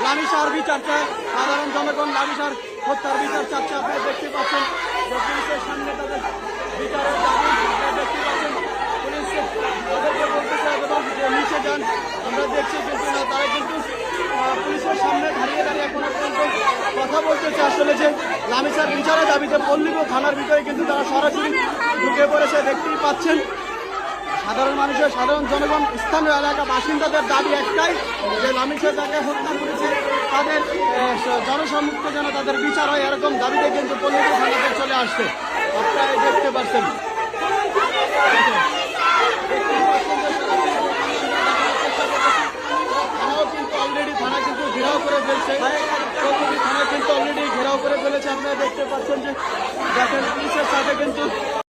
লামিসার বিচার চায় সাধারণ জনগণ। লামিসার হত্যার বিচার চাচ্ছে। আপনারা দেখতে পাচ্ছেন যে পুলিশের সামনে তাদের বিচারের দাবি। আপনারা দেখতে পাচ্ছেন পুলিশ তাদেরকে বলতেছে এবং যে নিচে যান। আমরা দেখছি কিন্তু না, তারা কিন্তু পুলিশের সামনে দাঁড়িয়ে দাঁড়িয়ে এখনো পর্যন্ত কথা বলতেছে আসলে যে লামিসার বিচারের দাবিতে পল্লীপুর থানার ভিতরে কিন্তু তারা সরাসরি ঢুকে পড়েছে। দেখতেই পাচ্ছেন সাধারণ জনগণ, স্থানীয় এলাকা বাসিন্দাদের দাবি একটাই যে লামিসা যাকে হত্যা করেছে তাদের জনসম্মুখে যেন তাদের বিচার হয়, এরকম দাবিতে কিন্তু পল্লীপুর থানাতে চলে আসছে। আপনারা দেখতে পাচ্ছেন থানাও কিন্তু অলরেডি থানা কিন্তু ঘেরাও করে ফেলছে। থানা কিন্তু অলরেডি ঘেরাও করে ফেলেছে। আপনারা দেখতে পাচ্ছেন যে দেখেন পুলিশের সাথে কিন্তু